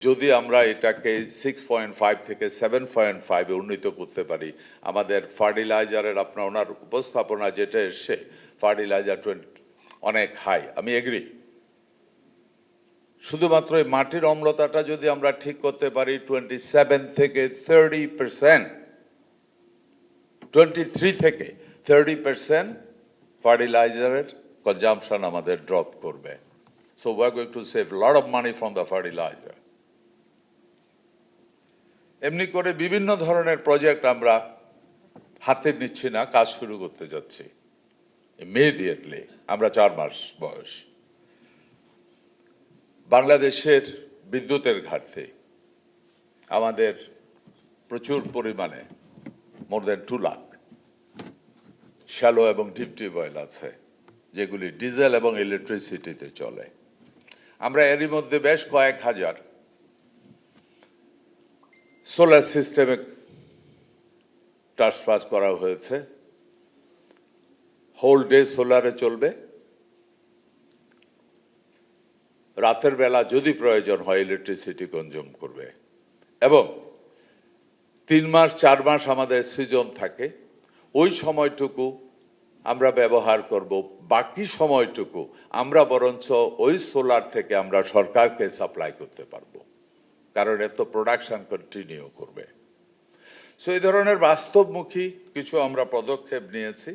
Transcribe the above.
যদি আমরা এটাকে 6.5 থেকে 7.5 এ উন্নীত করতে পারি, আমাদের ফার্টিলাইজারের আপনার ওনার উপস্থাপনা যেটা এসে ফার্টিলাইজার অনেক হাই, আমি এগ্রি। শুধুমাত্র এই মাটির অম্লতাটা যদি আমরা ঠিক করতে পারি 27 থেকে 30%, 23 থেকে 30% ফার্টিলাইজারের কনজাম্পশন আমাদের ড্রপ করবে। So we're going to save a lot of money from the fertilizer. এমনি করে বিভিন্ন ধরনের প্রজেক্ট আমরা হাতে নিচ্ছি না, কাজ শুরু করতে যাচ্ছি ইমিডিয়েটলি। আমরা 4 মাস বয়স। বাংলাদেশের বিদ্যুতের ঘাটতি, আমাদের প্রচুর পরিমাণে মোর দেন 2 লাখ শ্যালো এবং ডিপ টিউবওয়েল আছে, যেগুলি ডিজেল এবং ইলেকট্রিসিটিতে চলে। আমরা এরই মধ্যে বেশ কয়েক হাজার সোলার সিস্টেমে ট্রান্সফার করা হয়েছে। হোল ডে সোলারে চলবে, রাতের বেলা যদি প্রয়োজন হয় ইলেকট্রিসিটি কনজিউম করবে, এবং 3 মাস 4 মাস আমাদের সিজন থাকে, ওই সময়টুকু আমরা ব্যবহার করব। বাকি সময়টুকু আমরা বরঞ্চ ওই সোলার থেকে আমরা সরকারকে সাপ্লাই করতে পারবো, কারণ এত প্রোডাকশন কন্টিনিউ করবে। সো এই ধরনের বাস্তবমুখী কিছু আমরা পদক্ষেপ নিয়েছি।